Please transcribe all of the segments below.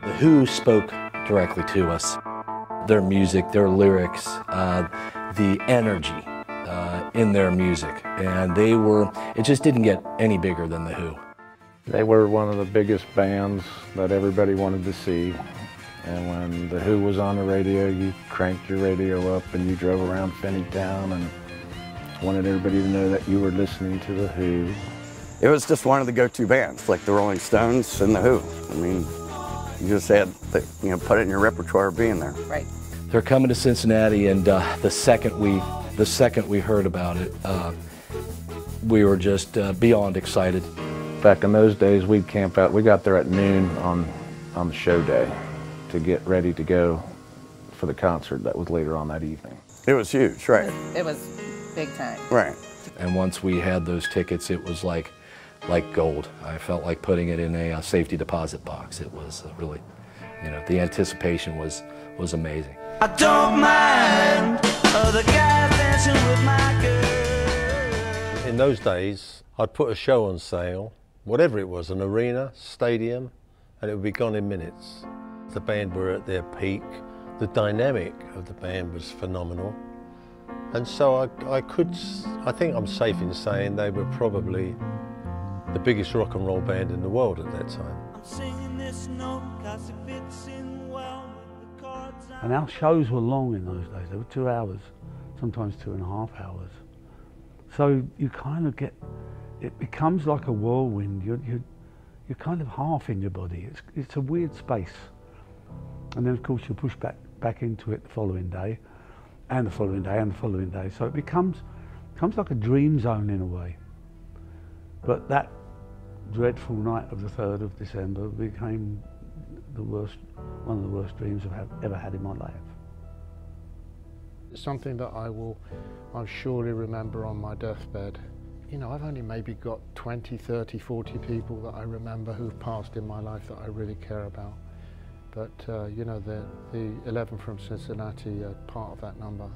The Who spoke directly to us. Their music, their lyrics, the energy in their music. And it just didn't get any bigger than The Who. They were one of the biggest bands that everybody wanted to see. And when The Who was on the radio, you cranked your radio up and you drove around Finneytown and wanted everybody to know that you were listening to The Who. It was just one of the go-to bands, like the Rolling Stones and The Who. I mean, you just had to, put it in your repertoire of being there. Right. They're coming to Cincinnati, and the second we heard about it, we were just beyond excited. Back in those days, we'd camp out. We got there at noon on the show day to get ready to go for the concert that was later on that evening. It was huge, right? It was big time. Right. And once we had those tickets, it was like gold. I felt like putting it in a safety deposit box. It was really, the anticipation was amazing. I don't mind the guy dancing with my girl. In those days, I'd put a show on sale, whatever it was, an arena, stadium, and it would be gone in minutes. The band were at their peak. The dynamic of the band was phenomenal. And so I think I'm safe in saying they were probably the biggest rock and roll band in the world at that time. I'm singing this note 'cause it fits in well with the chords. And our shows were long in those days. They were 2 hours, sometimes 2.5 hours. So you kind of it becomes like a whirlwind. You're kind of half in your body. It's a weird space. And then of course you push back into it the following day, and the following day, and the following day. So it becomes like a dream zone in a way. But that dreadful night of the 3rd of December became one of the worst dreams I've ever had in my life. It's something that I'll surely remember on my deathbed. I've only maybe got 20, 30, 40 people that I remember who've passed in my life that I really care about. But, the 11 from Cincinnati are part of that number.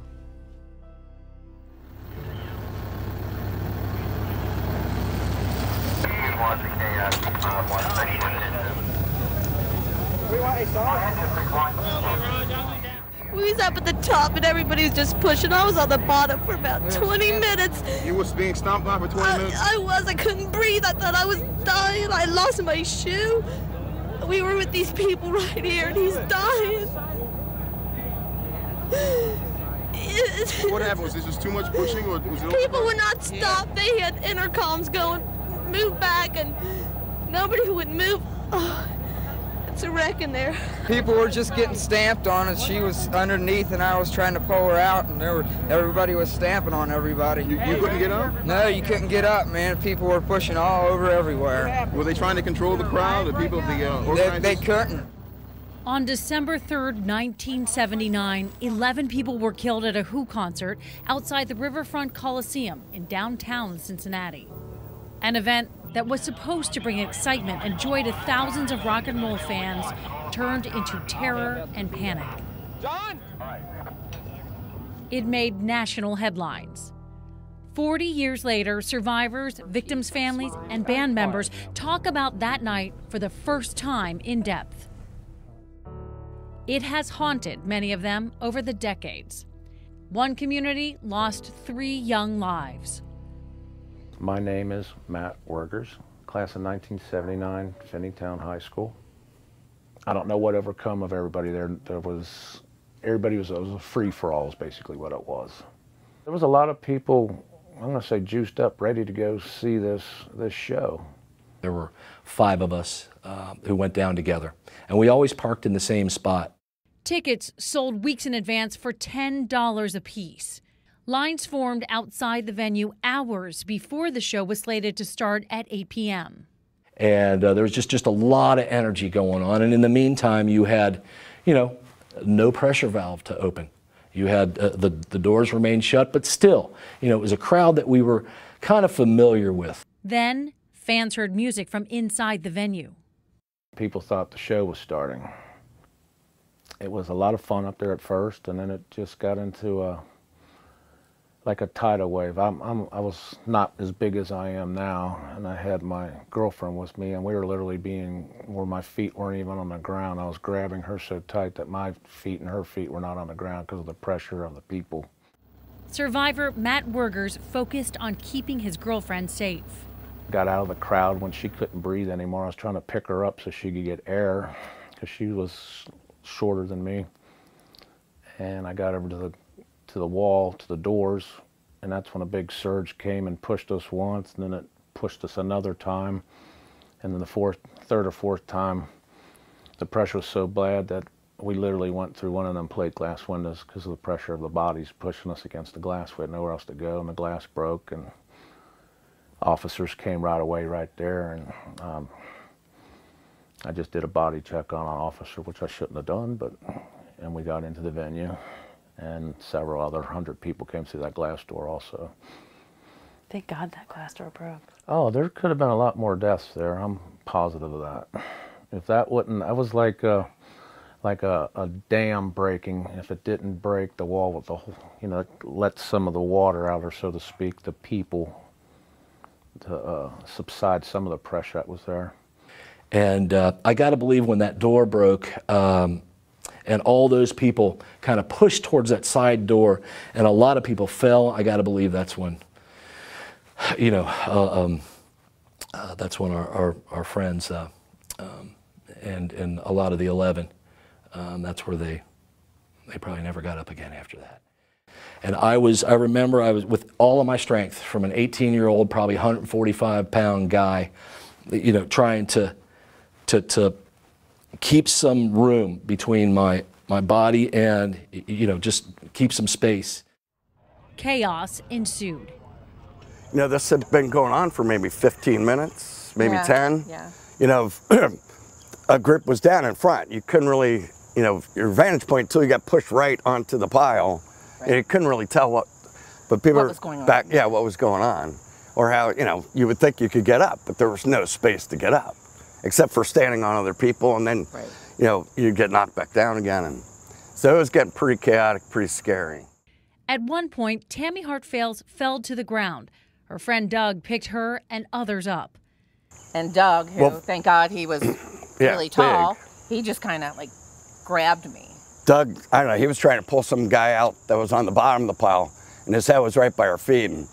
We was up at the top and everybody was just pushing. I was on the bottom for about 20 minutes. You was being stomped on for 20 minutes? I couldn't breathe. I thought I was dying. I lost my shoe. We were with these people right here and he's dying. What happened? Was this just too much pushing, or was it people would not stop. Yeah. They had intercoms going, move back, and nobody would move. Oh, it's a wreck in there. People were just getting stamped on, and she was underneath, and I was trying to pull her out, and everybody was stamping on everybody. You couldn't get up? No, you couldn't get up, man. People were pushing all over everywhere. Were they trying to control the crowd, the people, the organizers? They couldn't. On December 3rd, 1979, 11 people were killed at a Who concert outside the Riverfront Coliseum in downtown Cincinnati. An event that was supposed to bring excitement and joy to thousands of rock and roll fans turned into terror and panic. John! It made national headlines. 40 years later, survivors, victims' families, and band members talk about that night for the first time in depth. It has haunted many of them over the decades. One community lost 3 young lives. My name is Matt Wergers, class of 1979, Finneytown High School. I don't know what overcome of everybody there. It was a free-for-all is basically what it was. There was a lot of people, I'm going to say juiced up, ready to go see this show. There were 5 of us who went down together, and we always parked in the same spot. Tickets sold weeks in advance for $10 apiece. Lines formed outside the venue hours before the show was slated to start at 8 p.m. And there was just a lot of energy going on. And in the meantime, you had, no pressure valve to open. You had the doors remained shut, but still, it was a crowd that we were kind of familiar with. Then fans heard music from inside the venue. People thought the show was starting. It was a lot of fun up there at first, and then it just got into like a tidal wave. I was not as big as I am now, and I had my girlfriend with me, and we were literally where my feet weren't even on the ground. I was grabbing her so tight that my feet and her feet were not on the ground because of the pressure of the people. Survivor Matt Wergers focused on keeping his girlfriend safe. Got out of the crowd when she couldn't breathe anymore. I was trying to pick her up so she could get air because she was shorter than me. And I got over to the wall, to the doors, and that's when a big surge came and pushed us once, and then it pushed us another time. And then the third or fourth time, the pressure was so bad that we literally went through one of them plate glass windows because of the pressure of the bodies pushing us against the glass. We had nowhere else to go, and the glass broke, and officers came right away right there, and I just did a body check on an officer, which I shouldn't have done, and we got into the venue, and several other 100 people came through that glass door also. Thank God that glass door broke. Oh, there could have been a lot more deaths there. I'm positive of that. If that wouldn't, that was like a dam breaking. If it didn't break the wall with the whole, let some of the water out, or so to speak, the people to subside some of the pressure that was there. And I got to believe when that door broke and all those people kind of pushed towards that side door and a lot of people fell, I got to believe that's when, that's when our friends and a lot of the 11, that's where they probably never got up again after that. And I remember I was with all of my strength from an 18-year-old, probably 145-pound guy, trying to keep some room between my body and, just keep some space. Chaos ensued. This had been going on for maybe 15 minutes, maybe 10. Yeah. A grip was down in front. You couldn't really, your vantage point until you got pushed right onto the pile. And you couldn't really tell what people what were was going on. back, what was going on. Or how, you would think you could get up, but there was no space to get up, except for standing on other people, and then, you get knocked back down again. And so it was getting pretty chaotic, pretty scary. At one point, Tammy Hartfales fell to the ground. Her friend Doug picked her and others up. And Doug, who, thank God, he was really tall, he just kind of like grabbed me. Doug, I don't know, he was trying to pull some guy out that was on the bottom of the pile, and his head was right by our feet, and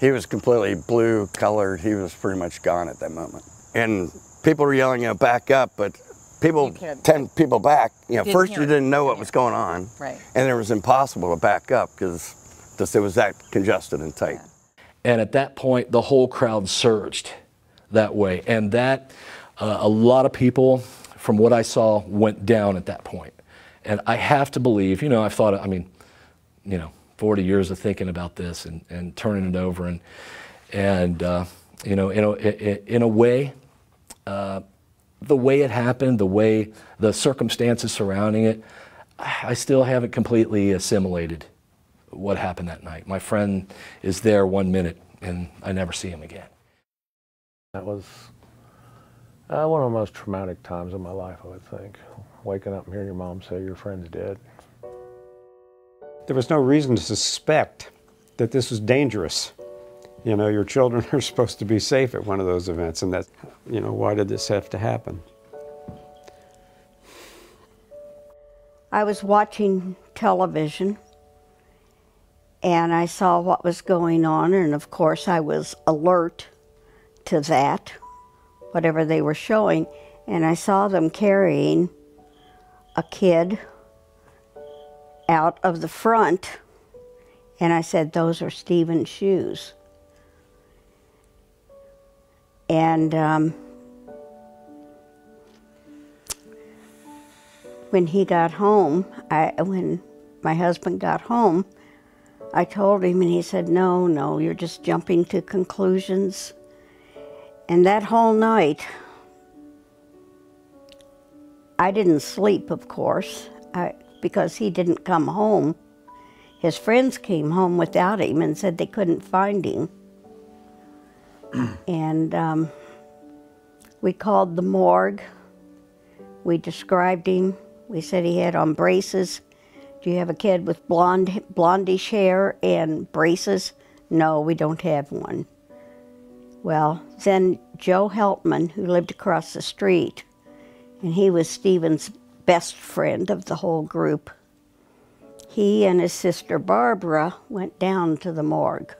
he was completely blue colored. He was pretty much gone at that moment. And people were yelling, back up, but 10 people back, first you didn't know what was going on, and it was impossible to back up because it was that congested and tight. And at that point, the whole crowd surged that way, and that a lot of people, from what I saw, went down at that point. And I have to believe, I've thought, 40 years of thinking about this and turning it over, and in a way, the way it happened, the circumstances surrounding it, I still haven't completely assimilated what happened that night. My friend is there 1 minute, and I never see him again. That was one of the most traumatic times of my life, I would think. Waking up and hearing your mom say your friend's dead. There was no reason to suspect that this was dangerous. Your children are supposed to be safe at one of those events, and that, why did this have to happen? I was watching television, and I saw what was going on, and of course I was alert to that, whatever they were showing, and I saw them carrying a kid out of the front, and I said, those are Stephen's shoes. And when he got home, when my husband got home, I told him, and he said, no, you're just jumping to conclusions. And that whole night, I didn't sleep, of course, because he didn't come home. His friends came home without him and said they couldn't find him. And we called the morgue. We described him. We said he had on braces, Do you have a kid with blondish hair and braces? No, we don't have one. Well, then Joe Heltman, who lived across the street, and he was Stephen's best friend of the whole group, he and his sister Barbara went down to the morgue.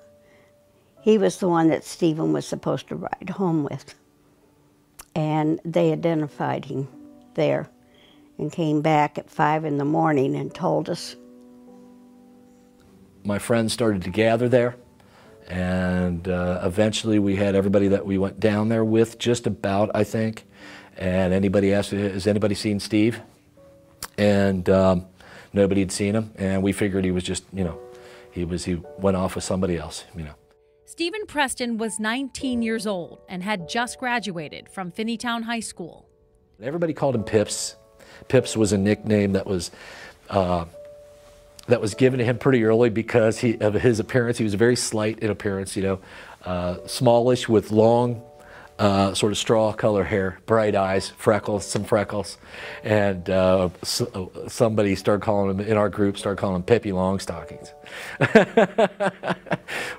He was the one that Stephen was supposed to ride home with. And they identified him there and came back at 5 in the morning and told us. My friends started to gather there, and eventually we had everybody that we went down there with, just about, I think. And anybody asked, has anybody seen Steve? And nobody had seen him, and we figured he was just, you know, he went off with somebody else, you know. Stephen Preston was 19 years old and had just graduated from Finneytown High School. Everybody called him Pips. Pips was a nickname that was given to him pretty early because of his appearance. He was very slight in appearance, you know, smallish with long, sort of straw color hair, bright eyes, freckles, some freckles. And somebody started calling him, in our group, started calling him Pippi Longstockings,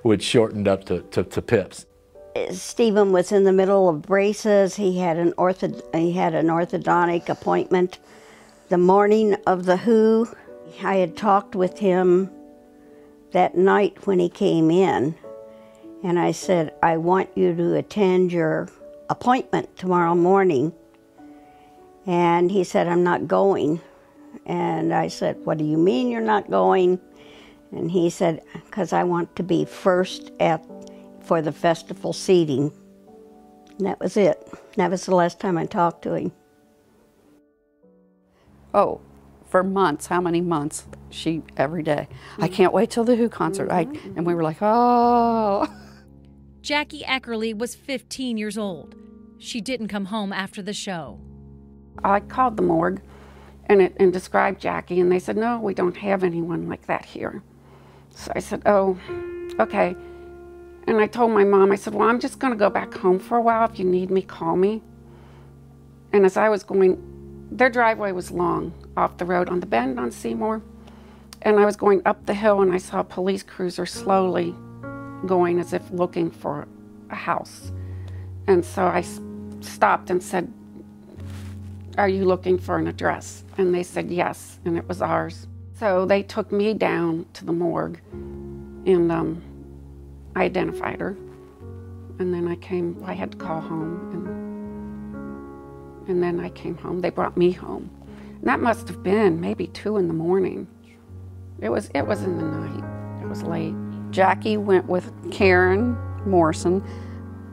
which shortened up to Pips. Stephen was in the middle of braces. He had an orthodontic appointment the morning of the Who. I had talked with him that night when he came in, and I said, I want you to attend your appointment tomorrow morning. And he said, I'm not going. And I said, what do you mean you're not going? And he said, because I want to be first for the festival seating. And that was it. That was the last time I talked to him. Oh, for months, how many months? Every day. I can't wait till the Who concert. And we were like, oh. Jackie Eckerly was 15 years old. She didn't come home after the show. I called the morgue and described Jackie, and they said, no, we don't have anyone like that here. So I said, oh, okay. And I told my mom, I said, well, I'm just going to go back home for a while. If you need me, call me. And as I was going, their driveway was long off the road on the bend on Seymour. And I was going up the hill, and I saw a police cruiser slowly going as if looking for a house. And so I stopped and said, are you looking for an address? And they said yes, and it was ours. So they took me down to the morgue, and I identified her. And then I had to call home, and then I came home. They brought me home. And that must have been maybe 2 in the morning. It was in the night. It was late. Jackie went with Karen Morrison,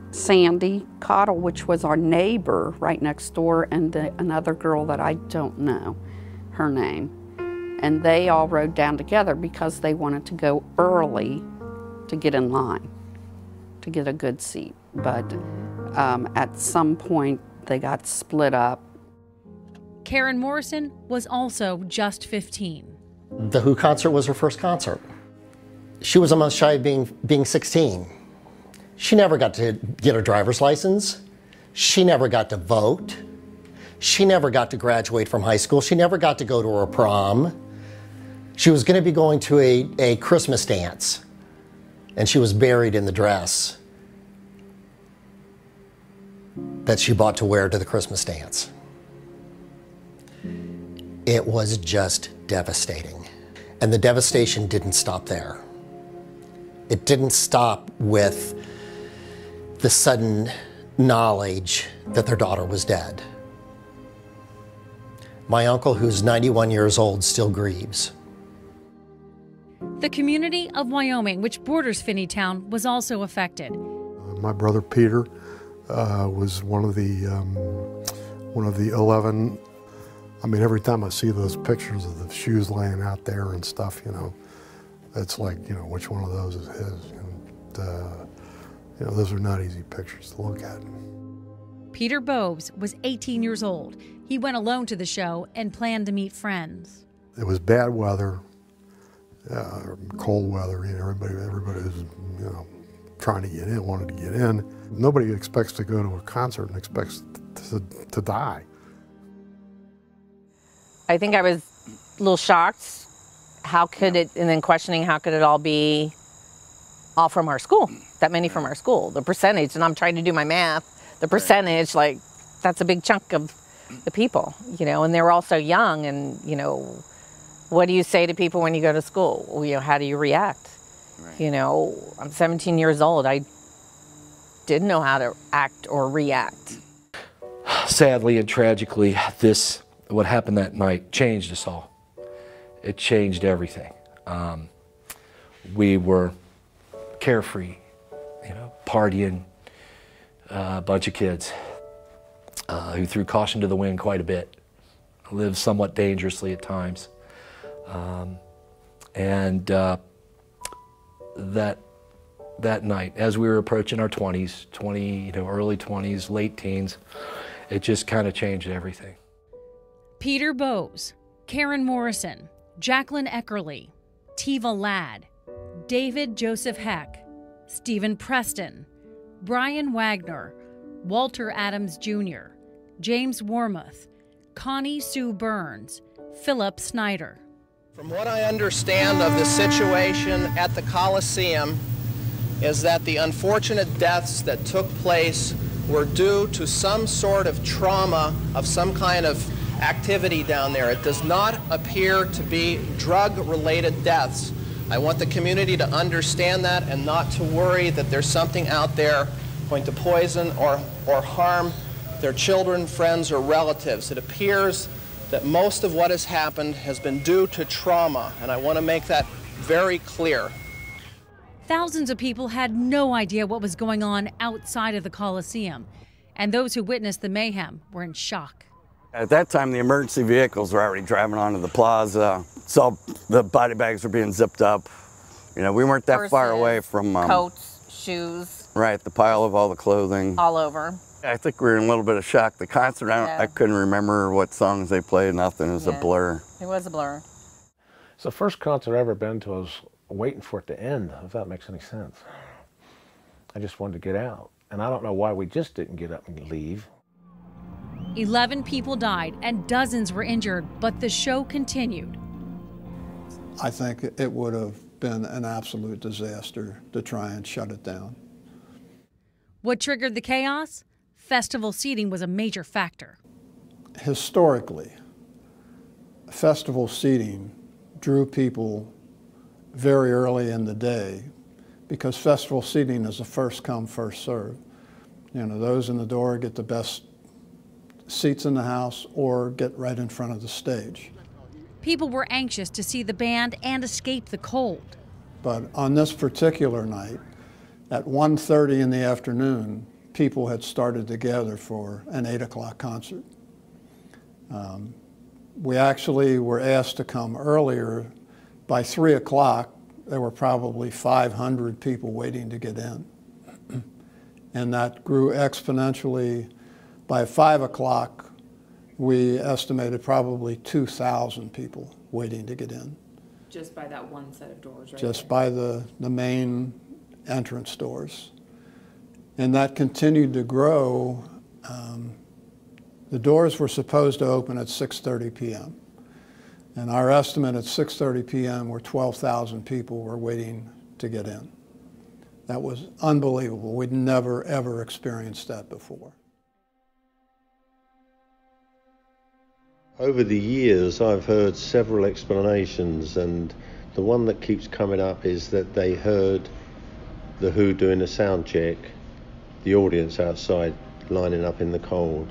Sandy Cottle, which was our neighbor right next door, and another girl that I don't know her name. And they all rode down together because they wanted to go early to get in line, to get a good seat. But at some point, they got split up. Karen Morrison was also just 15. The Who concert was her first concert. She was a month shy of being 16. She never got to get her driver's license. She never got to vote. She never got to graduate from high school. She never got to go to her prom. She was going to be going to a Christmas dance, and she was buried in the dress that she bought to wear to the Christmas dance. It was just devastating. And the devastation didn't stop there. It didn't stop with the sudden knowledge that their daughter was dead. My uncle, who's 91 years old, still grieves. The community of Wyoming, which borders Finneytown, was also affected. My brother Peter was one of the 11. I mean, every time I see those pictures of the shoes laying out there and stuff, you know, it's like, you know, which one of those is his? And, you know, those are not easy pictures to look at. Peter Bobes was 18 years old. He went alone to the show and planned to meet friends. It was bad weather, cold weather. You know, everybody was, you know, trying to get in, wanted to get in. Nobody expects to go to a concert and expects to die. I think I was a little shocked how could it, and then questioning how could it all be all from our school, that many from our school, the percentage, and I'm trying to do my math, the percentage, like that's a big chunk of the people, you know, and they're all so young, and you know, what do you say to people when you go to school? Well, you know, how do you react? Right. You know, I'm 17 years old, I didn't know how to act or react. Sadly and tragically, what happened that night changed us all. It changed everything. We were carefree, you know, partying, a bunch of kids who threw caution to the wind quite a bit, lived somewhat dangerously at times. That night, as we were approaching our 20s, early 20s, late teens, it just kind of changed everything. Peter Bowes, Karen Morrison, Jacqueline Eckerly, Tiva Ladd, David Joseph Heck, Stephen Preston, Brian Wagner, Walter Adams Jr., James Wormuth, Connie Sue Burns, Philip Snyder. From what I understand of the situation at the Coliseum is that the unfortunate deaths that took place were due to some sort of trauma of some kind of activity down there. It does not appear to be drug-related deaths. I want the community to understand that and not to worry that there's something out there going to poison or harm their children, friends, or relatives. It appears that most of what has happened has been due to trauma, and I want to make that very clear. Thousands of people had no idea what was going on outside of the Coliseum, and those who witnessed the mayhem were in shock. At that time, the emergency vehicles were already driving onto the plaza, so the body bags were being zipped up. You know, we weren't that Purses, far away from coats, shoes. Right, the pile of all the clothing. All over. I think we were in a little bit of shock. The concert, I couldn't remember what songs they played, nothing. It was a blur. It was a blur. It's the first concert I've ever been to. I was waiting for it to end, if that makes any sense. I just wanted to get out. And I don't know why we just didn't get up and leave. 11 people died and dozens were injured, but the show continued. I think it would have been an absolute disaster to try and shut it down. What triggered the chaos? Festival seating was a major factor. Historically, festival seating drew people very early in the day because festival seating is a first come, first serve. You know, those in the door get the best seats in the house or get right in front of the stage. People were anxious to see the band and escape the cold. But on this particular night, at 1:30 in the afternoon, people had started to gather for an 8 o'clock concert. We actually were asked to come earlier. By 3 o'clock, there were probably 500 people waiting to get in. And that grew exponentially. By 5 o'clock, we estimated probably 2,000 people waiting to get in. Just by that one set of doors, right? Just by the main entrance doors. And that continued to grow. The doors were supposed to open at 6:30 p.m. And our estimate at 6:30 p.m. were 12,000 people were waiting to get in. That was unbelievable. We'd never, ever experienced that before. Over the years, I've heard several explanations, and the one that keeps coming up is that they heard the Who doing a sound check, the audience outside lining up in the cold,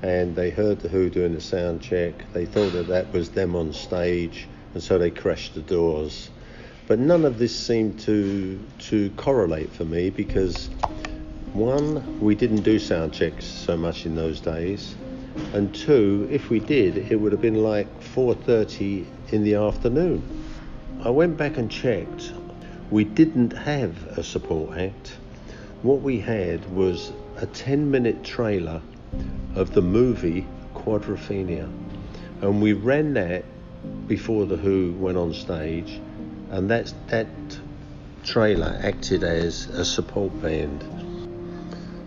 and they heard the Who doing a sound check. They thought that was them on stage, and so they crashed the doors. But none of this seemed to correlate for me because, one, we didn't do sound checks so much in those days. And two, if we did, it would have been like 4:30 in the afternoon. I went back and checked. We didn't have a support act. What we had was a 10-minute trailer of the movie Quadrophenia. And we ran that before the Who went on stage, and that trailer acted as a support band.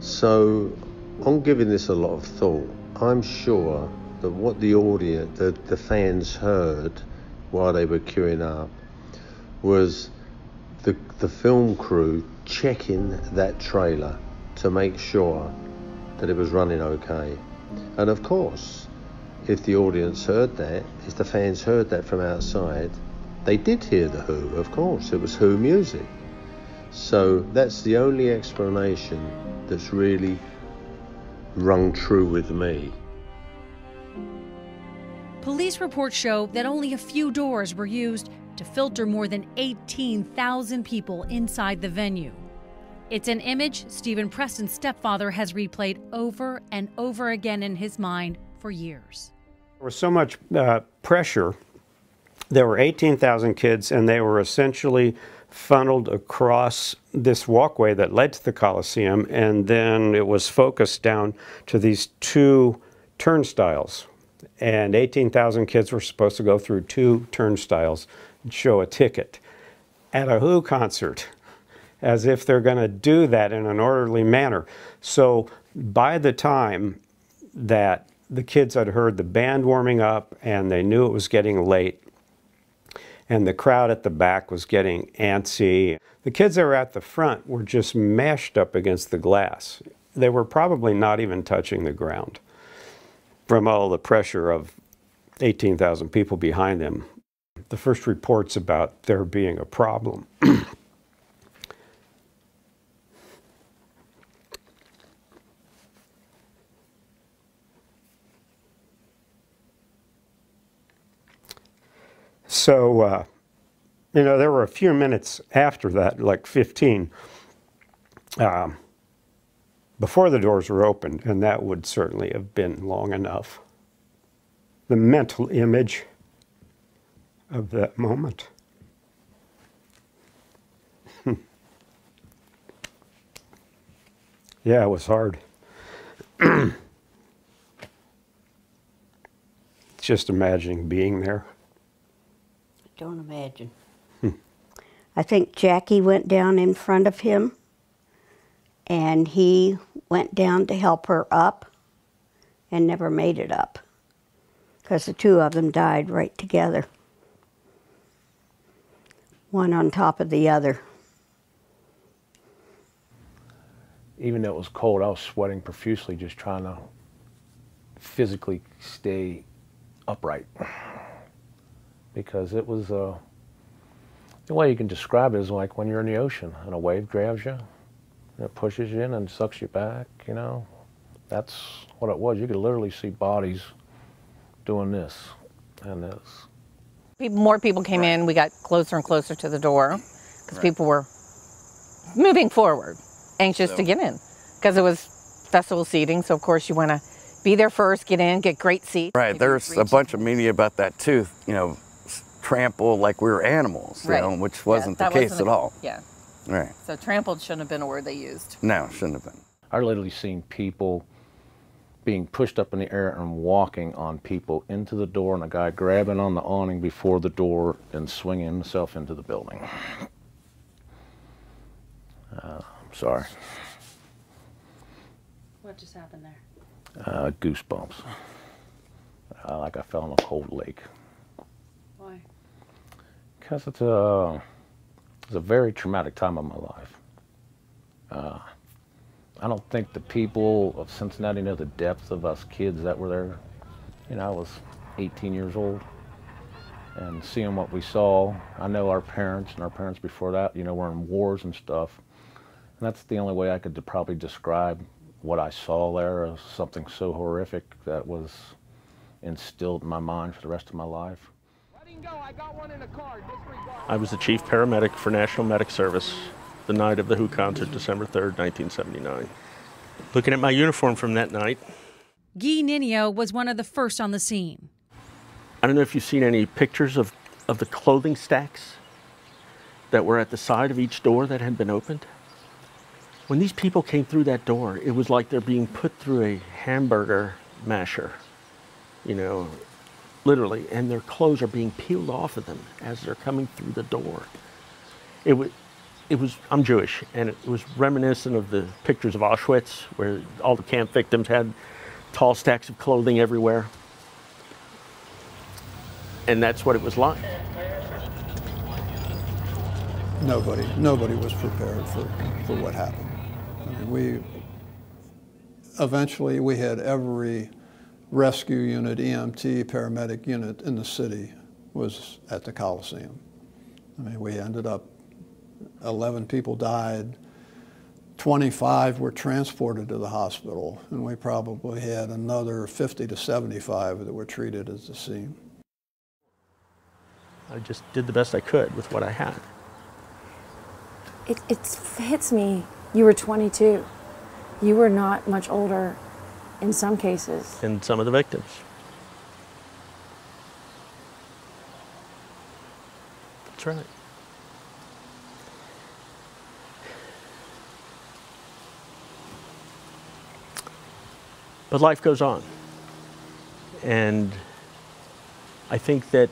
So on giving this a lot of thought, I'm sure that what the audience, the fans heard while they were queuing up was the film crew checking that trailer to make sure that it was running okay. And of course, if the audience heard that, if the fans heard that from outside, they did hear the Who, of course. It was Who music. So that's the only explanation that's really rung true with me. Police reports show that only a few doors were used to filter more than 18,000 people inside the venue. It's an image Stephen Preston's stepfather has replayed over and over again in his mind for years. There was so much pressure. There were 18,000 kids, and they were essentially funneled across this walkway that led to the Coliseum, and then it was focused down to these 2 turnstiles. And 18,000 kids were supposed to go through 2 turnstiles and show a ticket at a Who concert, as if they're going to do that in an orderly manner. So by the time that the kids had heard the band warming up and they knew it was getting late, and the crowd at the back was getting antsy, the kids that were at the front were just mashed up against the glass. They were probably not even touching the ground from all the pressure of 18,000 people behind them. The first reports about there being a problem So, you know, there were a few minutes after that, like 15, before the doors were opened, and that would certainly have been long enough. The mental image of that moment. Yeah, it was hard. Just imagining being there. Don't imagine. I think Jackie went down in front of him, and he went down to help her up and never made it up because the 2 of them died right together, one on top of the other. Even though it was cold, I was sweating profusely just trying to physically stay upright. Because it was, the way you can describe it is like when you're in the ocean and a wave grabs you, and it pushes you in and sucks you back, you know. That's what it was. You could literally see bodies doing this and this. More people came in. We got closer and closer to the door because people were moving forward, anxious to get in because it was festival seating. So, of course, you want to be there first, get in, get great seats. Right. There's a bunch of media about that, too, you know. Trample like we were animals, you know, which wasn't the case at all. Yeah. Right. So trampled shouldn't have been a word they used. No, shouldn't have been. I literally seen people being pushed up in the air and walking on people into the door, and a guy grabbing on the awning before the door and swinging himself into the building. I'm sorry. What just happened there? Goosebumps. Like I fell in a cold lake. Why? Because it's a very traumatic time of my life. I don't think the people of Cincinnati know the depth of us kids that were there. You know, I was 18 years old, and seeing what we saw, I know our parents and our parents before that, you know, were in wars and stuff. And that's the only way I could probably describe what I saw there as something so horrific that was instilled in my mind for the rest of my life. I was the chief paramedic for National Medic Service the night of the Who concert, December 3rd, 1979. Looking at my uniform from that night. Guy Ninio was one of the first on the scene. I don't know if you've seen any pictures of the clothing stacks that were at the side of each door that had been opened. When these people came through that door, it was like they're being put through a hamburger masher, you know, literally, and their clothes are being peeled off of them as they're coming through the door. It was, I'm Jewish, and it was reminiscent of the pictures of Auschwitz, where all the camp victims had tall stacks of clothing everywhere. And that's what it was like. Nobody was prepared for what happened. I mean, eventually we had every rescue unit, EMT, paramedic unit in the city was at the Coliseum. I mean, we ended up, 11 people died, 25 were transported to the hospital, and we probably had another 50 to 75 that were treated at the scene. I just did the best I could with what I had. It hits me, you were 22. You were not much older in some cases. And some of the victims. That's right. But life goes on. And I think that,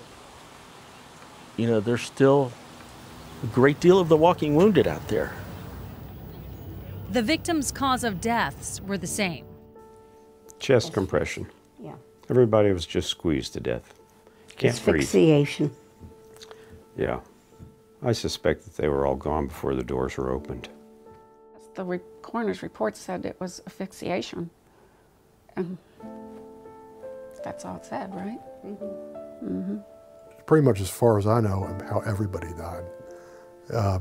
you know, there's still a great deal of the walking wounded out there. The victims' cause of deaths were the same. Chest compression. Yeah. Everybody was just squeezed to death. Can't breathe. Asphyxiation. Yeah. I suspect that they were all gone before the doors were opened. The coroner's report said it was asphyxiation. And that's all it said, right? Mm-hmm. Mm-hmm. Pretty much as far as I know how everybody died.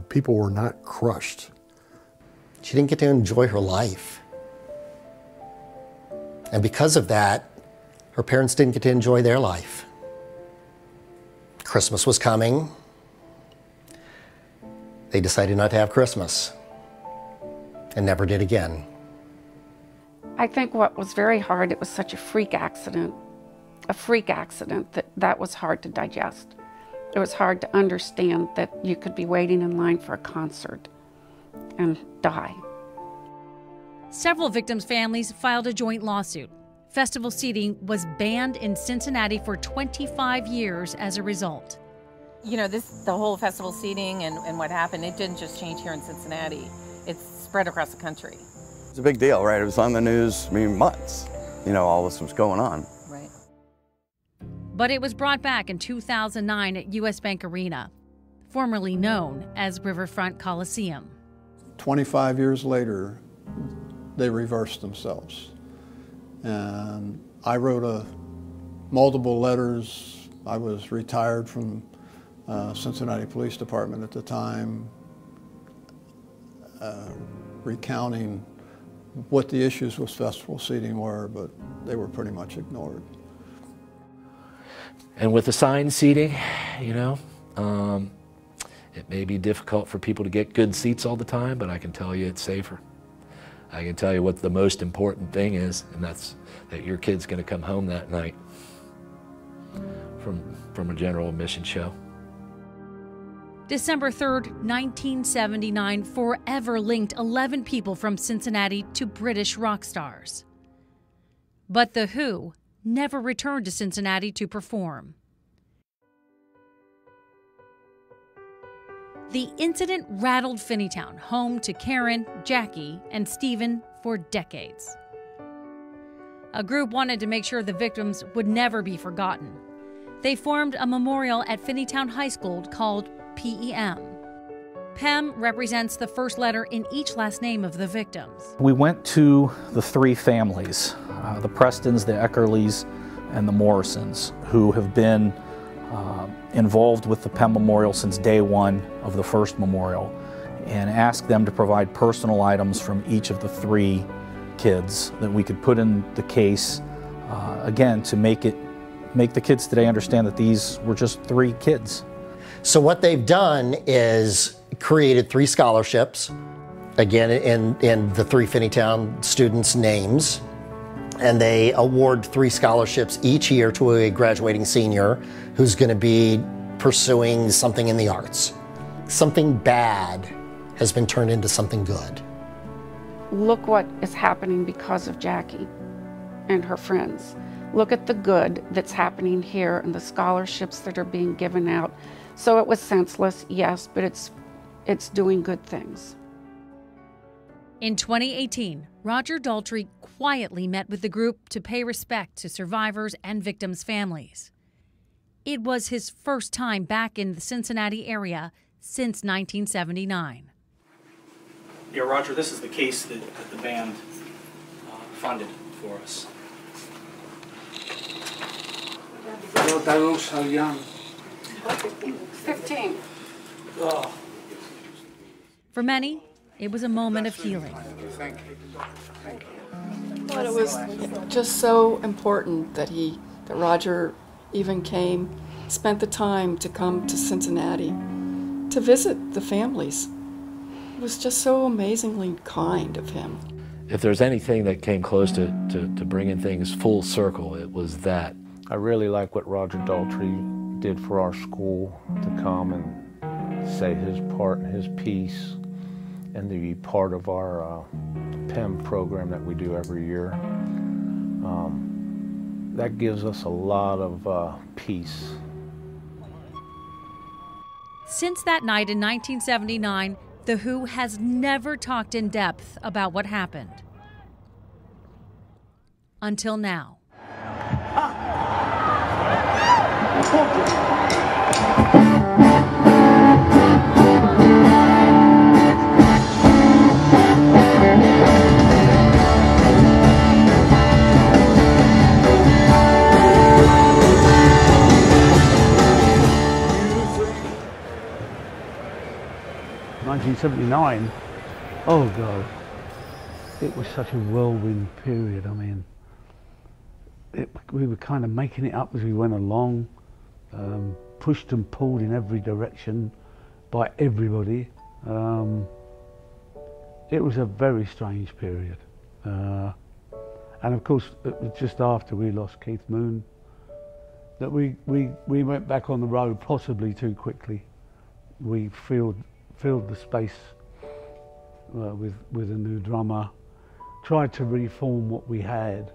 People were not crushed. She didn't get to enjoy her life. And because of that, her parents didn't get to enjoy their life. Christmas was coming. They decided not to have Christmas and never did again. I think what was very hard, it was such a freak accident that was hard to digest. It was hard to understand that you could be waiting in line for a concert and die. Several victims' families filed a joint lawsuit. Festival seating was banned in Cincinnati for 25 years as a result. You know, the whole festival seating and what happened, it didn't just change here in Cincinnati. It's spread across the country. It's a big deal, right? It was on the news, I mean, months. You know, all this was going on. Right. But it was brought back in 2009 at U.S. Bank Arena, formerly known as Riverfront Coliseum. 25 years later, they reversed themselves. And I wrote multiple letters. I was retired from Cincinnati Police Department at the time, recounting what the issues with festival seating were, but they were pretty much ignored. And with assigned seating, you know, it may be difficult for people to get good seats all the time, but I can tell you it's safer. I can tell you what the most important thing is, and that's that your kid's going to come home that night from a general admission show. December 3rd, 1979 forever linked 11 people from Cincinnati to British rock stars. But The Who never returned to Cincinnati to perform. The incident rattled Finneytown, home to Karen, Jackie, and Stephen for decades. A group wanted to make sure the victims would never be forgotten. They formed a memorial at Finneytown High School called PEM. PEM represents the first letter in each last name of the victims. We went to the three families, the Prestons, the Eckerleys, and the Morrisons, who have been involved with the PEM Memorial since day one of the first memorial, and asked them to provide personal items from each of the three kids that we could put in the case, again, to make the kids today understand that these were just three kids. So what they've done is created 3 scholarships, again in the 3 Finneytown students' names, and they award 3 scholarships each year to a graduating senior who's going to be pursuing something in the arts. Something bad has been turned into something good. Look what is happening because of Jackie and her friends. Look at the good that's happening here and the scholarships that are being given out. So it was senseless, yes, but it's doing good things. In 2018, Roger Daltrey quietly met with the group to pay respect to survivors and victims' families. It was his first time back in the Cincinnati area since 1979. Yeah, Roger, this is the case that the band funded for us. How young? 15. Oh. For many, it was a moment of healing. But it was just so important that Roger even came, spent the time to come to Cincinnati to visit the families. It was just so amazingly kind of him. If there's anything that came close to bringing things full circle, it was that. I really like what Roger Daltrey did for our school, to come and say his part and his piece, and to be part of our PEM program that we do every year. That gives us a lot of peace. Since that night in 1979, The Who has never talked in depth about what happened. Until now. '79, oh God, it was such a whirlwind period. I mean, we were kind of making it up as we went along, pushed and pulled in every direction by everybody. It was a very strange period. And of course, it was just after we lost Keith Moon that we went back on the road, possibly too quickly. We filled the space with a new drummer, tried to reform what we had,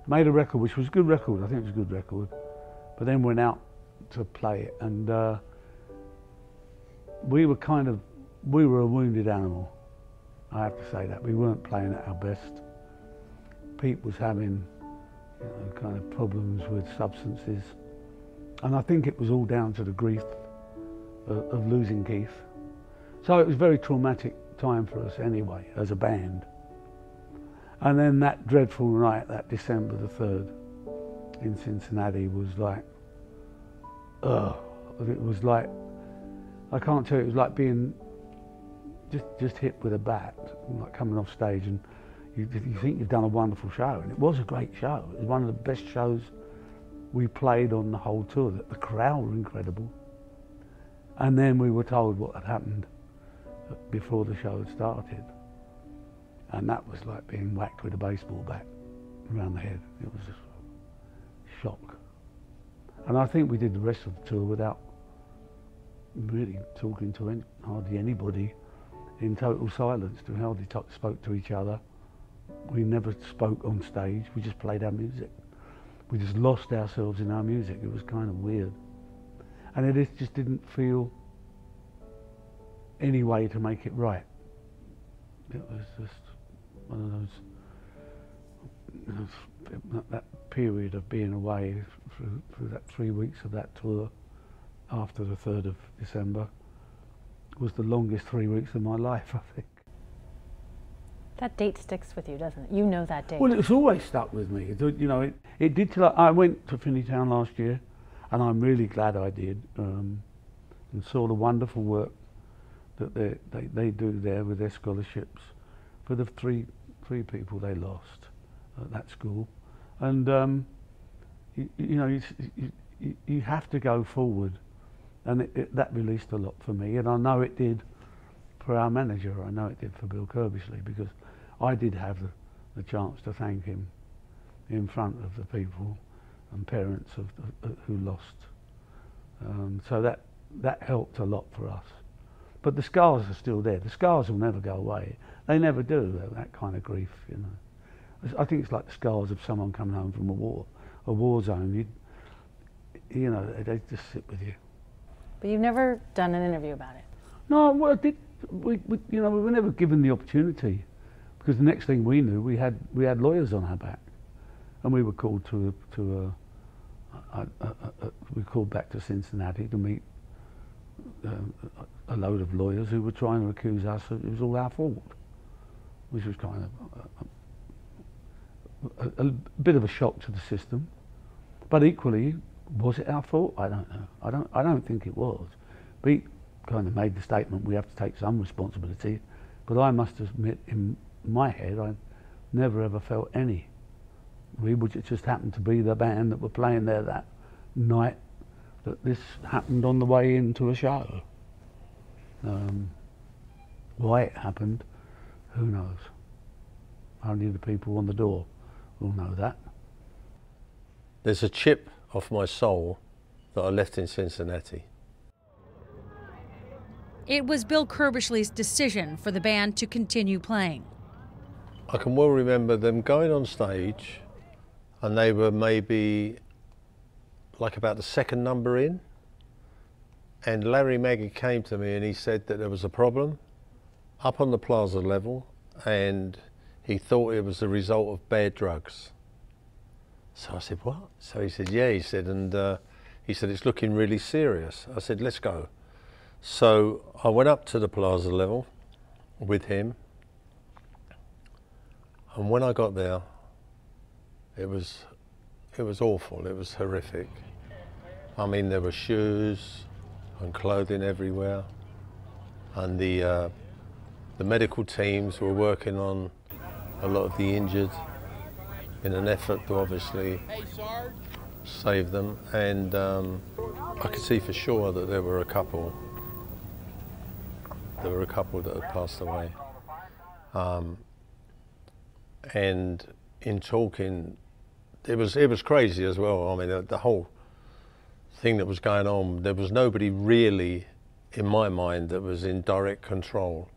made a record which was a good record, I think it was a good record, but then went out to play it, and we were a wounded animal, I have to say that. We weren't playing at our best. Pete was having kind of problems with substances, and I think it was all down to the grief of losing Keith. So it was a very traumatic time for us anyway, as a band. And then that dreadful night, that December the 3rd in Cincinnati was like, it was like, I can't tell you, it was like being just hit with a bat, like coming off stage, and you think you've done a wonderful show, and it was a great show. It was one of the best shows we played on the whole tour. The crowd were incredible. And then we were told what had happened before the show had started. And that was like being whacked with a baseball bat around the head. It was just shock. And I think we did the rest of the tour without really talking to hardly anybody, in total silence. We hardly spoke to each other. We never spoke on stage. We just played our music. We just lost ourselves in our music. It was kind of weird. And it just didn't feel any way to make it right. It was just one of those, that period of being away through that 3 weeks of that tour after the 3rd of December was the longest 3 weeks of my life, I think. That date sticks with you, doesn't it? You know that date. Well, it's always stuck with me. It did till I went to Finneytown last year, and I'm really glad I did, and saw the wonderful work that they do there with their scholarships for the three people they lost at that school. And you have to go forward, and that released a lot for me, and I know it did for our manager. I know it did for Bill Kirbishley, because I did have the chance to thank him in front of the people and parents who lost. So that helped a lot for us. But the scars are still there. The scars will never go away. They never do, that kind of grief, you know. I think it's like the scars of someone coming home from a war zone. They just sit with you. But you've never done an interview about it. No, well, we were never given the opportunity, because the next thing we knew, we had lawyers on our back, and we were called to we called back to Cincinnati to meet a load of lawyers who were trying to accuse us that it was all our fault, which was kind of a bit of a shock to the system. But equally, was it our fault? I don't know. I don't think it was. Pete kind of made the statement we have to take some responsibility, but I must admit, in my head, I never ever felt any. We would just happened to be the band that were playing there that night that this happened on the way into a show. Why it happened, who knows? Only the people on the door will know that. There's a chip off my soul that I left in Cincinnati. It was Bill Kerbishley's decision for the band to continue playing. I can well remember them going on stage, and they were maybe like about the second number in, and Larry Maggie came to me and he said that there was a problem up on the plaza level and he thought it was the result of bad drugs. So I said, what? So he said, yeah, he said, and he said, it's looking really serious. I said, let's go. So I went up to the plaza level with him, and when I got there, it was awful, it was horrific. I mean, there were shoes and clothing everywhere, and the medical teams were working on a lot of the injured in an effort to obviously save them, and I could see for sure that there were a couple that had passed away. And in talking, it was crazy as well. I mean, the whole thing that was going on, there was nobody really, in my mind, that was in direct control.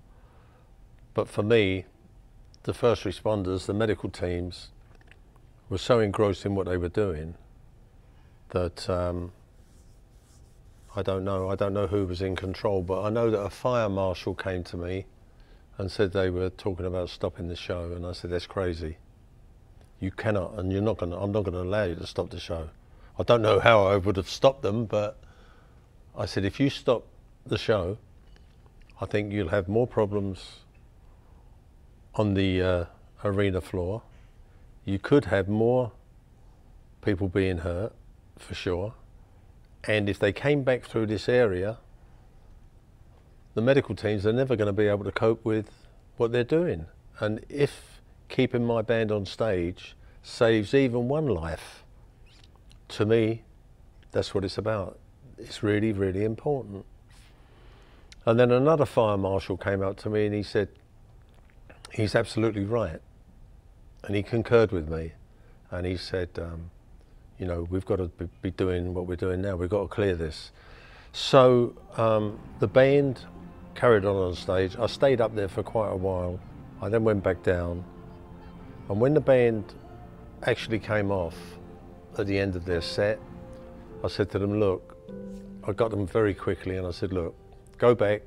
But for me, the first responders, the medical teams, were so engrossed in what they were doing that I don't know who was in control, but I know that a fire marshal came to me and said they were talking about stopping the show, and I said, that's crazy. You cannot, and I'm not gonna allow you to stop the show. I don't know how I would have stopped them, but I said, if you stop the show, I think you'll have more problems on the arena floor. You could have more people being hurt, for sure. And if they came back through this area, the medical teams are never going to be able to cope with what they're doing. And if keeping my band on stage saves even one life, to me, that's what it's about. It's really, really important. And then another fire marshal came up to me and he said, he's absolutely right. And he concurred with me. And he said, you know, we've got to be doing what we're doing now. We've got to clear this. So the band carried on stage. I stayed up there for quite a while. I then went back down. And when the band actually came off at the end of their set, I said to them, look, I got them very quickly and I said, look, go back,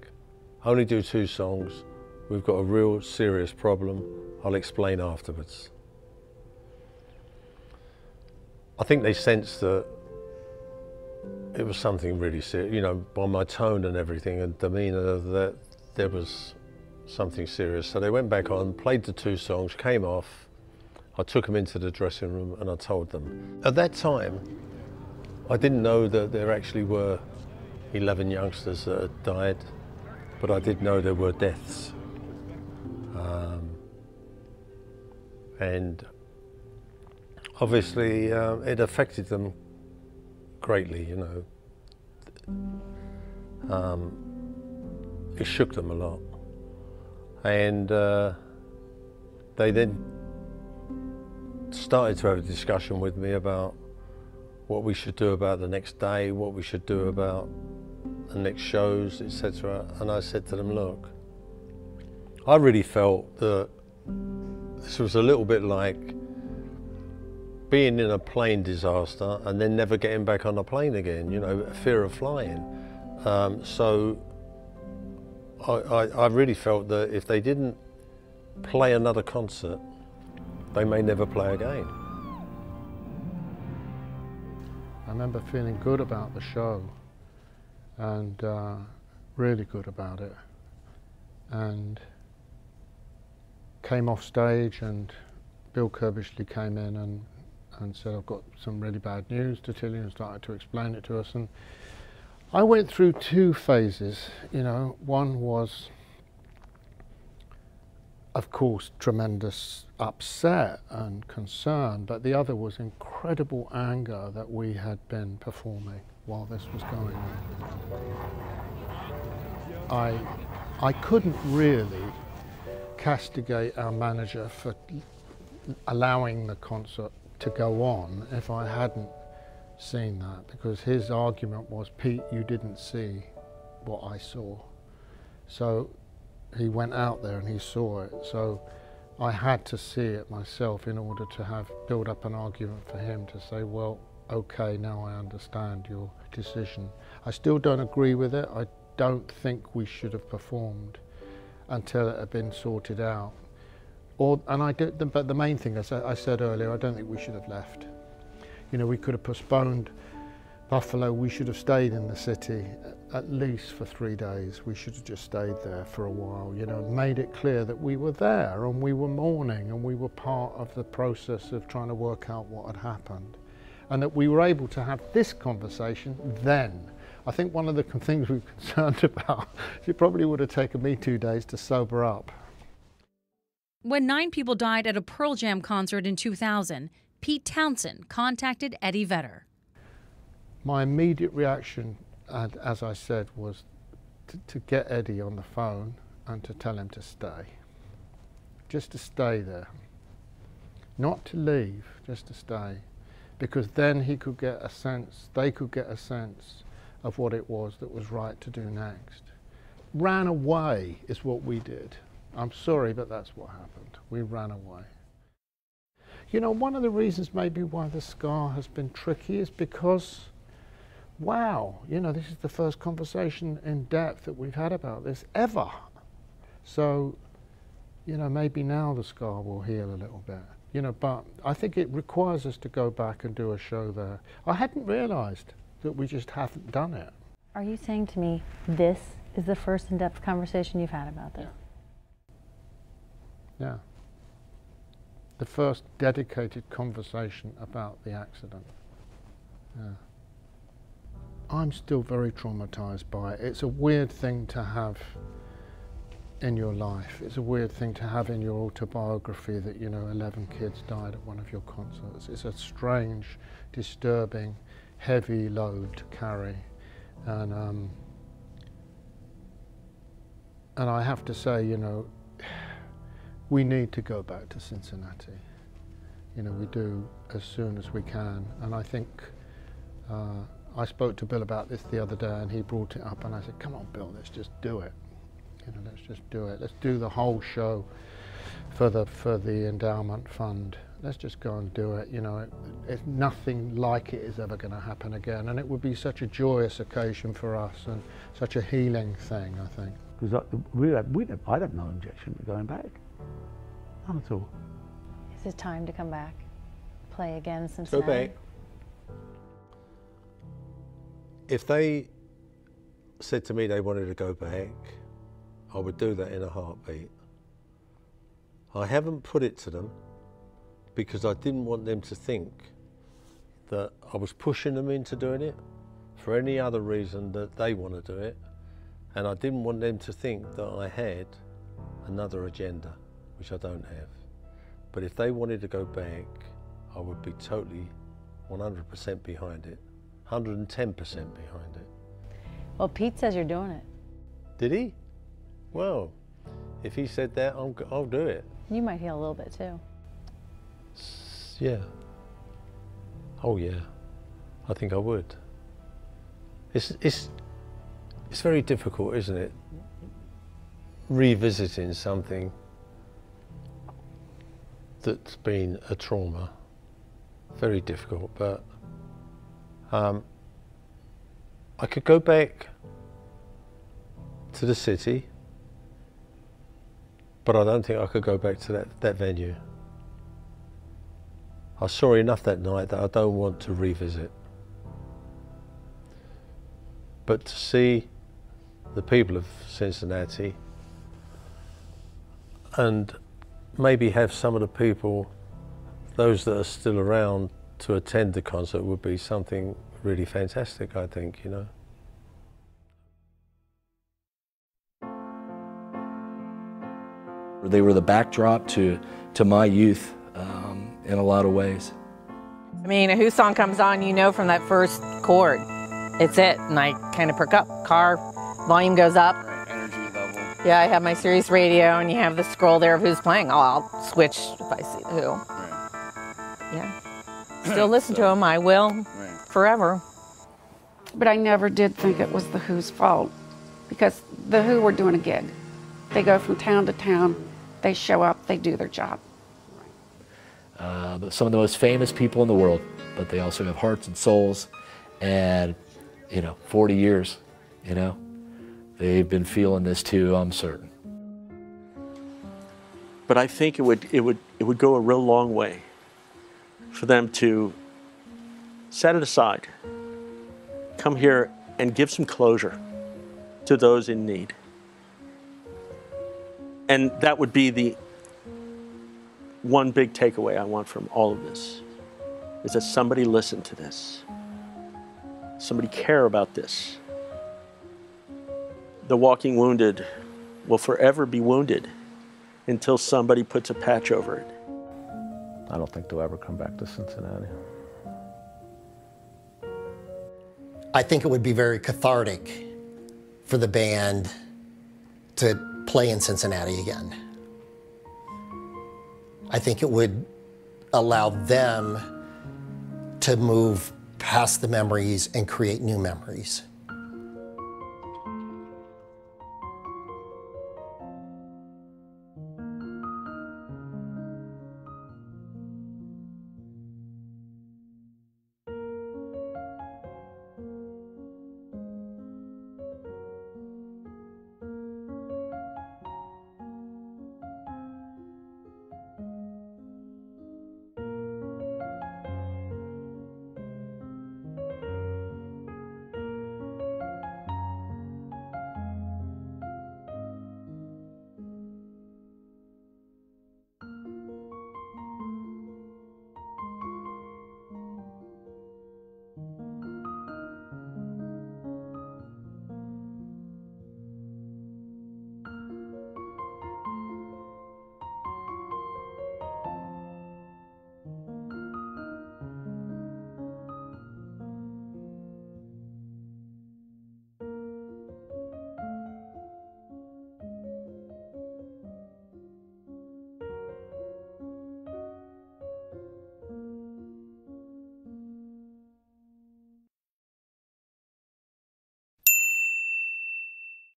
only do 2 songs. We've got a real serious problem. I'll explain afterwards. I think they sensed that it was something really serious, you know, by my tone and everything and demeanour, that there was something serious. So they went back on, played the 2 songs, came off. I took them into the dressing room and I told them. At that time, I didn't know that there actually were 11 youngsters that had died, but I did know there were deaths. And obviously it affected them greatly, you know. It shook them a lot. And they then started to have a discussion with me about what we should do about the next day, what we should do about the next shows, etc. And I said to them, look, I really felt that this was a little bit like being in a plane disaster and then never getting back on a plane again, you know, fear of flying. So I really felt that if they didn't play another concert, they may never play again. I remember feeling good about the show, and really good about it. And came off stage, and Bill Curbishley came in and said, I've got some really bad news to tell you, and started to explain it to us. And I went through two phases, you know. One was, of course, tremendous upset and concern, but the other was incredible anger that we had been performing while this was going on. I couldn't really castigate our manager for allowing the concert to go on if I hadn't seen that, because his argument was, Pete, you didn't see what I saw. So he went out there and he saw it. So I had to see it myself in order to build up an argument for him to say, well, okay, now I understand your decision. I still don't agree with it. I don't think we should have performed until it had been sorted out. But the main thing, as I said earlier, I don't think we should have left. You know, we could have postponed Buffalo. We should have stayed in the city at least for 3 days. We should have just stayed there for a while, you know, made it clear that we were there and we were mourning and we were part of the process of trying to work out what had happened. And that we were able to have this conversation then. I think one of the things we were concerned about is it probably would have taken me 2 days to sober up. When 9 people died at a Pearl Jam concert in 2000, Pete Townshend contacted Eddie Vedder. My immediate reaction, as I said, was to get Eddie on the phone and to tell him to stay. Just to stay there. Not to leave, just to stay. Because then he could get a sense, they could get a sense of what it was that was right to do next. Ran away is what we did. I'm sorry, but that's what happened. We ran away. You know, one of the reasons maybe why the scar has been tricky is because, wow, you know, this is the first conversation in depth that we've had about this ever. So, you know, maybe now the scar will heal a little bit. You know, but I think it requires us to go back and do a show there. I hadn't realised that we just haven't done it. Are you saying to me this is the first in-depth conversation you've had about this? Yeah. The first dedicated conversation about the accident. Yeah. I'm still very traumatized by it. It's a weird thing to have in your life. It's a weird thing to have in your autobiography that, you know, 11 kids died at one of your concerts. It's a strange, disturbing, heavy load to carry. And I have to say, you know, we need to go back to Cincinnati. You know, we do as soon as we can. And I think, I spoke to Bill about this the other day and he brought it up and I said, come on, Bill, let's just do it. You know, let's just do it. Let's do the whole show for the endowment fund. Let's just go and do it. You know, it's nothing like it is ever going to happen again. And it would be such a joyous occasion for us and such a healing thing, I think. Because I'd have no objection to going back. None at all. Is it time to come back? Play again in Cincinnati? Go back. If they said to me they wanted to go back, I would do that in a heartbeat. I haven't put it to them because I didn't want them to think that I was pushing them into doing it for any other reason that they want to do it. And I didn't want them to think that I had another agenda, which I don't have. But if they wanted to go back, I would be totally 100% behind it, 110% behind it. Well, Pete says you're doing it. Did he? Well, if he said that, I'll do it. You might heal a little bit too. Yeah. Oh yeah, I think I would. It's very difficult, isn't it? Revisiting something that's been a trauma. Very difficult, but I could go back to the city, but I don't think I could go back to that venue. I saw enough that night that I don't want to revisit. But to see the people of Cincinnati and maybe have some of the people, those that are still around, to attend the concert would be something really fantastic, I think, you know. They were the backdrop to my youth in a lot of ways. I mean, a Who song comes on, you know from that first chord, it's it, and I kind of perk up. Car volume goes up. Energy level. Yeah, I have my Sirius radio, and you have the scroll there of who's playing. Oh, I'll switch if I see the Who. Right. Yeah. Still listen to them. I will forever. But I never did think it was the Who's fault, because the Who were doing a gig. They go from town to town, they show up, they do their job. But some of the most famous people in the world, but they also have hearts and souls, and 40 years, they've been feeling this too, I'm certain. But I think it would go a real long way for them to set it aside, come here and give some closure to those in need. And that would be the one big takeaway I want from all of this, is that somebody listen to this. Somebody care about this. The walking wounded will forever be wounded until somebody puts a patch over it. I don't think they'll ever come back to Cincinnati. I think it would be very cathartic for the band to play in Cincinnati again. I think it would allow them to move past the memories and create new memories.